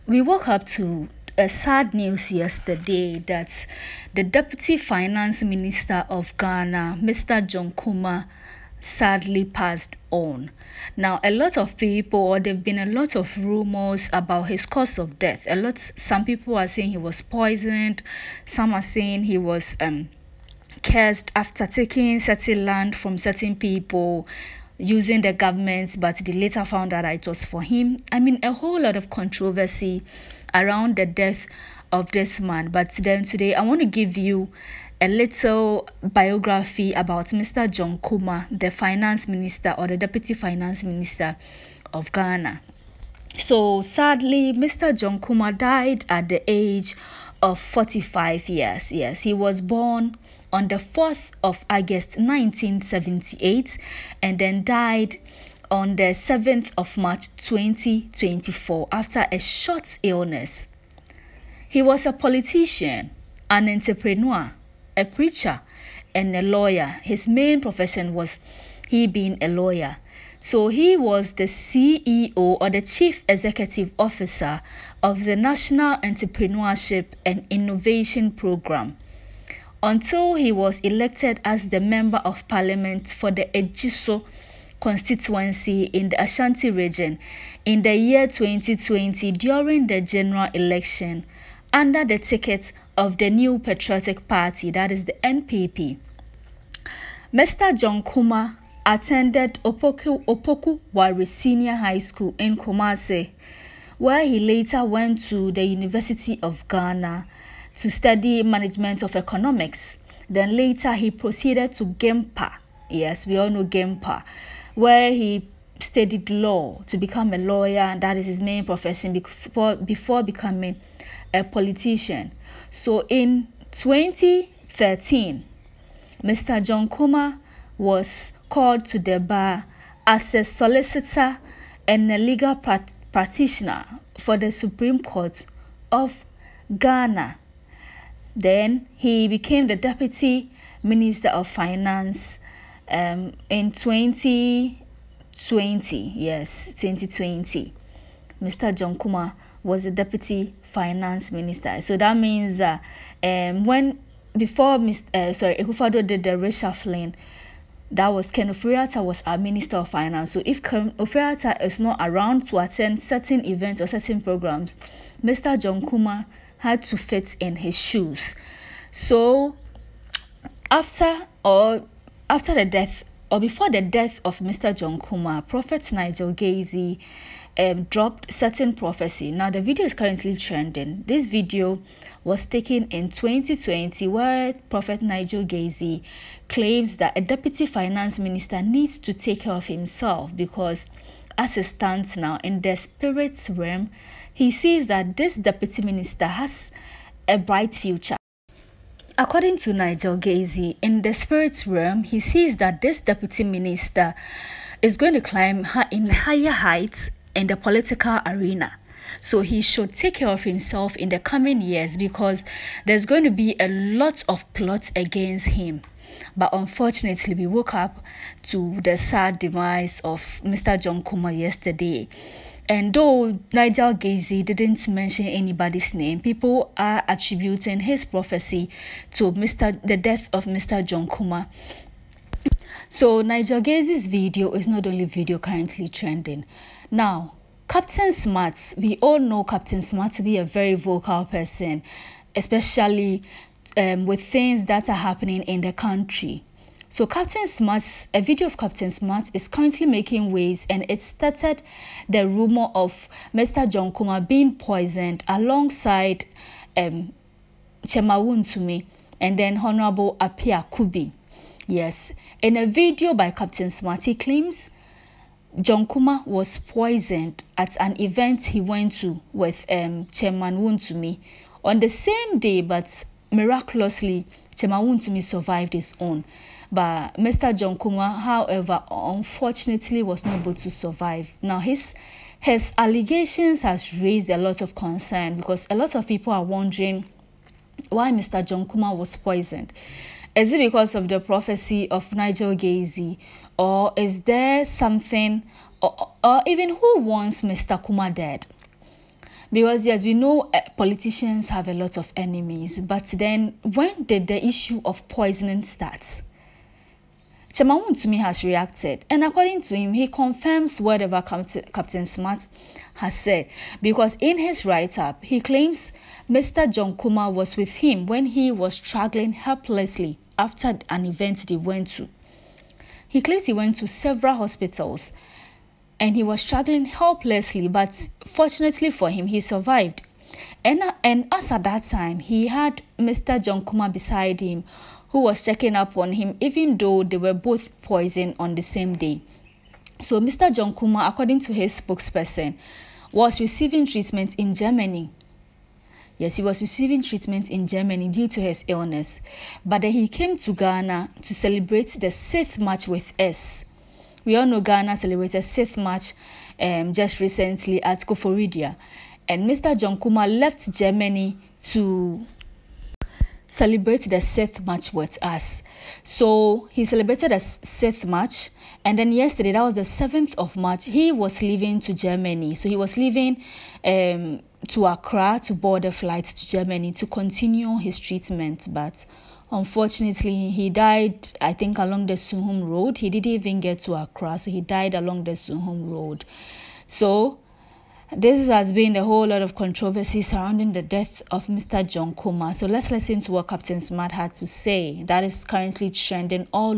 We woke up to a sad news yesterday that the Deputy Finance Minister of Ghana, Mr. John Kumah, sadly passed on. Now, a lot of people, or there've been a lot of rumors about his cause of death. Some people are saying he was poisoned. Some are saying he was cursed after taking certain land from certain people, using the government, but they later found out that it was for him. I mean, a whole lot of controversy around the death of this man. But then today, I want to give you a little biography about Mr. John Kumah, the finance minister or the deputy finance minister of Ghana. So sadly, Mr. John Kumah died at the age of 45 years. Yes, he was born on the 4th of August 1978 and then died on the 7th of March 2024 after a short illness. He was a politician, an entrepreneur, a preacher, and a lawyer. His main profession was he being a lawyer. So he was the CEO or the Chief Executive Officer of the National Entrepreneurship and Innovation Program until he was elected as the Member of Parliament for the Ejiso constituency in the Ashanti region in the year 2020 during the general election under the ticket of the New Patriotic Party, that is the NPP. Mr. John Kumah attended Opoku Wari Senior High School in Kumasi, where he later went to the University of Ghana to study management of economics. Then later he proceeded to Gempa. Yes, we all know Gempa, where he studied law to become a lawyer. That is his main profession before becoming a politician. So in 2013, Mr. John Kumah was called to the bar as a solicitor and a legal practitioner for the Supreme Court of Ghana. Then he became the Deputy Minister of Finance in 2020. Yes, 2020. Mr. John Kumah was the Deputy Finance Minister. So that means before Akufo-Addo did the reshuffling, that was Ken Ofori-Atta was our Minister of Finance. So if Ken Ofori-Atta is not around to attend certain events or certain programs, Mr. John Kumah had to fit in his shoes. So after the death or before the death of Mr. John Kumah, Prophet Nigel Gacy dropped certain prophecy. Now the video is currently trending. This video was taken in 2020, where Prophet Nigel Gacy claims that a deputy finance minister needs to take care of himself because as it stands now in the spirit realm, he sees that this deputy minister has a bright future. According to Nigel Gacy, in the spirit realm, he sees that this deputy minister is going to climb in higher heights in the political arena. So he should take care of himself in the coming years because there's going to be a lot of plots against him. But unfortunately, we woke up to the sad demise of Mr. John Kumah yesterday. And though Nigel Gacy didn't mention anybody's name, people are attributing his prophecy to the death of Mr. John Kumah. So Nigel Gacy's video is not the only video currently trending. Now, Captain Smart, we all know Captain Smart to be a very vocal person, especially with things that are happening in the country. So a video of Captain Smart is currently making waves, and it started the rumor of Mr. John Kumah being poisoned alongside Chairmam Wontumi and then Honorable Apia Kubi. Yes, in a video by Captain Smart, he claims John Kumah was poisoned at an event he went to with Chairman Wontumi on the same day, but miraculously, Chairman Wontumi survived his own. But Mr. John Kumah, however, unfortunately was not able to survive. Now, his allegations has raised a lot of concern because a lot of people are wondering why Mr. John Kumah was poisoned. Is it because of the prophecy of Nigel Gacy, or is there something, or even who wants Mr. Kumah dead? Because yes, we know politicians have a lot of enemies, but then when did the issue of poisoning start? Chairmam Wontumi has reacted, and according to him, he confirms whatever Captain Smart has said, because in his write-up, he claims Mr. John Kumah was with him when he was struggling helplessly after an event they went to. He claims he went to several hospitals and he was struggling helplessly, but fortunately for him, he survived. And as at that time, he had Mr. John Kumah beside him, who was checking up on him, even though they were both poisoned on the same day. So Mr. John Kumah, according to his spokesperson, was receiving treatment in Germany. Yes, he was receiving treatment in Germany due to his illness. But then he came to Ghana to celebrate the 6th March with us. We all know Ghana celebrated 6th March just recently at Koforidua. And Mr. John Kumah left Germany to celebrate the 6th March with us. So he celebrated the 6th March, and then yesterday, that was the 7th of March, he was leaving to Germany. So he was leaving to Accra to board a flight to Germany to continue his treatment. But unfortunately, he died, I think, along the Suhum Road. He didn't even get to Accra, so he died along the Suhum Road. So this has been a whole lot of controversy surrounding the death of Mr. John Kumah. So let's listen to what Captain Smart had to say. That is currently trending all